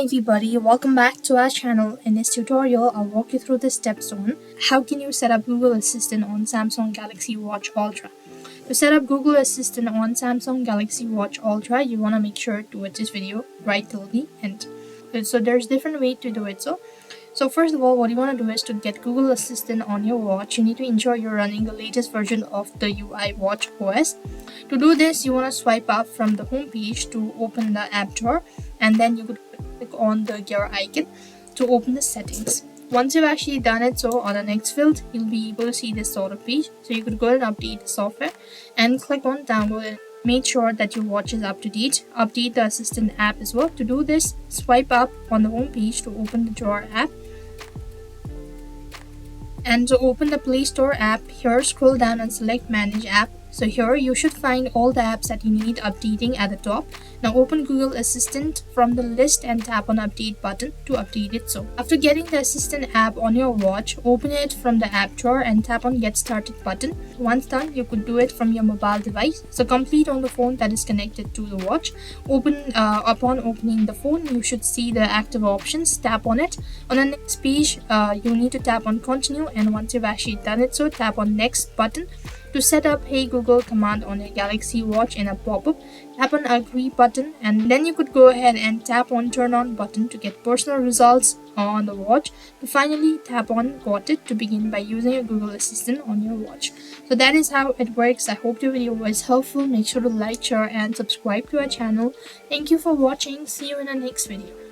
Hi everybody, welcome back to our channel. In this tutorial, I'll walk you through the steps on how can you set up Google Assistant on Samsung Galaxy Watch Ultra. To set up Google Assistant on Samsung Galaxy Watch Ultra, you want to make sure to watch this video right till the end. So there's different way to do it. So first of all, what you want to do is to get Google Assistant on your watch, you need to ensure you're running the latest version of the UI Watch OS. To do this, you want to swipe up from the home page to open the app drawer, and then you could click on the gear icon to open the settings. Once you've actually done it, so on the next field, you'll be able to see this sort of page. So you could go and update the software and click on download and make sure that your watch is up to date. Update the Assistant app as well. To do this, swipe up on the home page to open the drawer app. And to open the Play Store app, here scroll down and select Manage App. So here you should find all the apps that you need updating at the top. Now open Google Assistant from the list and tap on Update button to update it. So after getting the Assistant app on your watch, open it from the app drawer and tap on Get Started button. Once done, you could do it from your mobile device. So complete on the phone that is connected to the watch. Upon opening the phone, you should see the active options. Tap on it. On the next page, you need to tap on Continue, and once you've actually done it, so tap on Next button. To set up Hey Google command on your Galaxy Watch in a pop-up, tap on Agree button, and then you could go ahead and tap on Turn On button to get personal results on the watch. To finally tap on Got It to begin by using your Google Assistant on your watch. So that is how it works. I hope the video was helpful. Make sure to like, share and subscribe to our channel. Thank you for watching. See you in the next video.